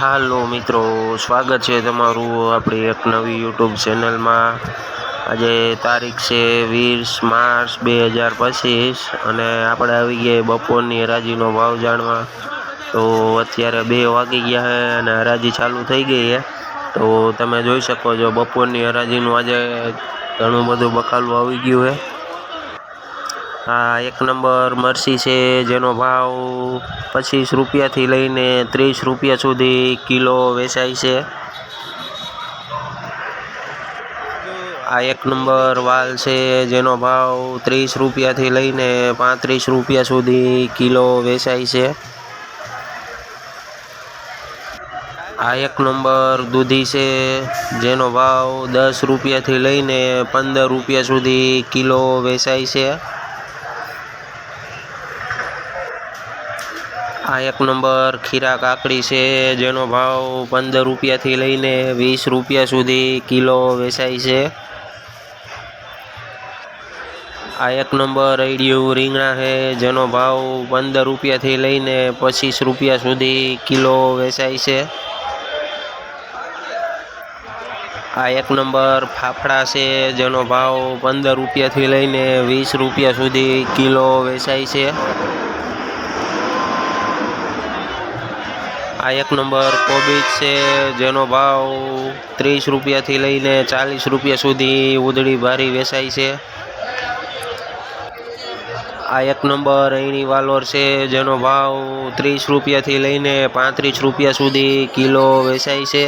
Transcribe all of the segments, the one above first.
હાલો મિત્રો, સ્વાગત છે તમારું આપણી એક નવી યુટ્યુબ ચેનલમાં। આજે તારીખ છે 20 માર્ચ 2025 અને આપણે આવી ગયા બપોરની હરાજીનો ભાવ જાણવા। તો અત્યારે 2 વાગી ગયા છે અને હરાજી ચાલુ થઈ ગઈ છે। તો તમે જોઈ શકો છો બપોરની હરાજીનું આજે ઘણું બધું બકાલું આવી ગયું છે। આ 1 નંબર મરસી છે જેનો ભાવ 25 રૂપિયાથી લઈને 30 રૂપિયા સુધી કિલો વેચાય છે। આ 1 નંબર વાલ છે જેનો ભાવ 30 રૂપિયાથી લઈને 35 રૂપિયા સુધી કિલો વેચાય છે। આ 1 નંબર દૂધી છે જેનો ભાવ 10 રૂપિયાથી લઈને 15 રૂપિયા સુધી કિલો વેચાય છે। આ 1 નંબર ખીરા કાકડી છે જેનો ભાવ 15 રૂપિયાથી લઈને 20 રૂપિયા સુધી કિલો વેચાય છે। આ 1 નંબર અળિયું રીંગણા છે જેનો ભાવ 15 રૂપિયાથી લઈને 25 રૂપિયા સુધી કિલો વેચાય છે। આ 1 નંબર ફાફડા છે જેનો ભાવ 15 રૂપિયાથી લઈને 20 રૂપિયા સુધી કિલો વેચાય છે। આ 1 નંબર કોબીજ છે જેનો ભાવ 30 રૂપિયાથી લઈને 40 રૂપિયા સુધી ઉધડી ભારી વેચાય છે। આ 1 નંબર એણી વાલોર છે જેનો ભાવ 30 રૂપિયાથી લઈને 35 રૂપિયા સુધી કિલો વેચાય છે।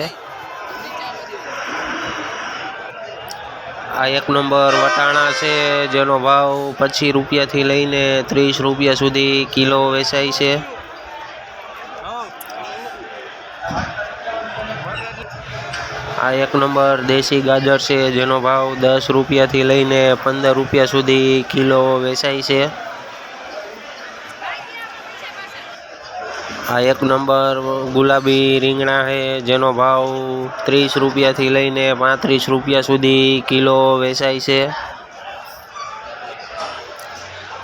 આ 1 નંબર વટાણા છે જેનો ભાવ 25 રૂપિયાથી લઈને 30 રૂપિયા સુધી કિલો વેચાય છે। આ 1 નંબર દેશી ગાજર છે જેનો ભાવ 10 રૂપિયાથી લઈને 15 રૂપિયા સુધી કિલો વેચાય છે। આ 1 નંબર ગુલાબી રીંગણા છે જેનો ભાવ 30 રૂપિયાથી લઈને 35 રૂપિયા સુધી કિલો વેચાય છે।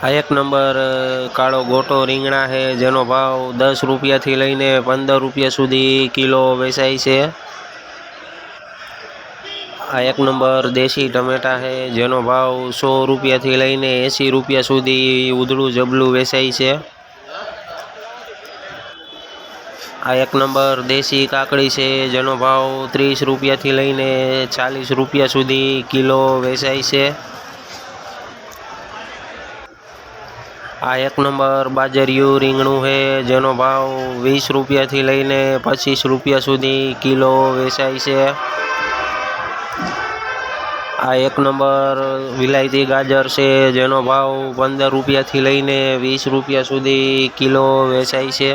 આ 1 નંબર કાળો ગોટો રીંગણા છે જેનો ભાવ 10 રૂપિયાથી લઈને 15 રૂપિયા સુધી કિલો વેચાય છે। આ 1 નંબર દેશી ટમેટા છે જેનો ભાવ 100 રૂપિયાથી લઈને 80 રૂપિયા સુધી ઉધડું જબલું વેચાય છે। આ 1 નંબર દેશી કાકડી છે જેનો ભાવ 30 રૂપિયાથી લઈને 40 રૂપિયા સુધી કિલો વેચાય છે। આ 1 નંબર બાજરિયું રીંગણું છે જેનો ભાવ 20 રૂપિયાથી લઈને 25 રૂપિયા સુધી કિલો વેચાય છે। આ 1 નંબર વિલાયતી ગાજર છે જેનો ભાવ 15 રૂપિયાથી લઈને 20 રૂપિયા સુધી કિલો વેચાય છે।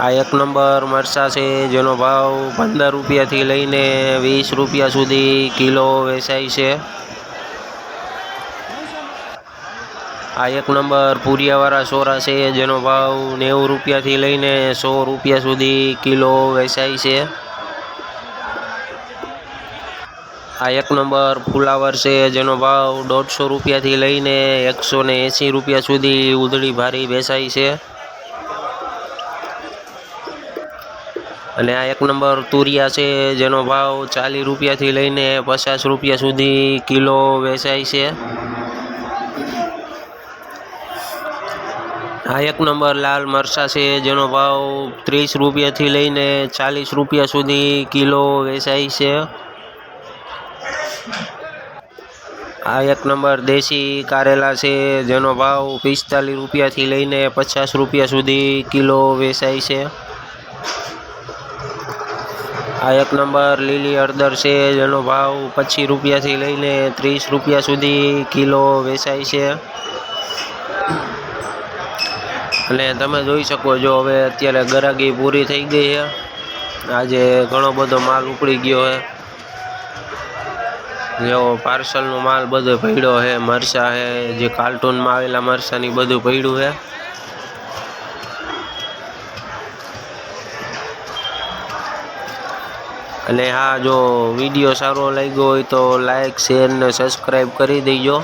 આ 1 નંબર મરચાં છે જેનો ભાવ 15 રૂપિયાથી લઈને 20 રૂપિયા સુધી કિલો વેચાય છે। આ 1 નંબર પૂરિયાવાળા સોરા છે જેનો ભાવ 90 રૂપિયાથી લઈને 100 રૂપિયા સુધી કિલો વેચાય છે। આ 1 નંબર ફુલાવર છે જેનો ભાવ 150 રૂપિયાથી લઈને 180 રૂપિયા સુધી ઉધડી ભારી વેચાય છે। અને આ 1 નંબર તુરિયા છે જેનો ભાવ 40 રૂપિયાથી લઈને 50 રૂપિયા સુધી કિલો વેચાય છે। આ 1 નંબર લાલ મરચાં છે જેનો ભાવ 30 રૂપિયાથી લઈને 40 રૂપિયા સુધી કિલો વેચાય છે। આ 1 નંબર દેશી કારેલા છે જેનો ભાવ 45 રૂપિયાથી લઈને 50 રૂપિયા સુધી કિલો વેચાય છે। આ 1 નંબર લીલી હળદર છે જેનો ભાવ 25 રૂપિયાથી લઈને 30 રૂપિયા સુધી કિલો વેચાય છે। અને તમે જોઈ શકો છો હવે અત્યારે ગરાગી પૂરી થઈ ગઈ છે। આજે ઘણો બધો માલ ઉપડી ગયો છે। જેવો પાર્સલનો માલ બધો પડ્યો છે, મરચાં છે, જે કાર્ટૂનમાં આવેલા મરચાંની બધું પડ્યું છે। અને હા, જો વિડીયો સારો લાગ્યો હોય તો લાઈક, શેર ને સબસ્ક્રાઈબ કરી દેજો।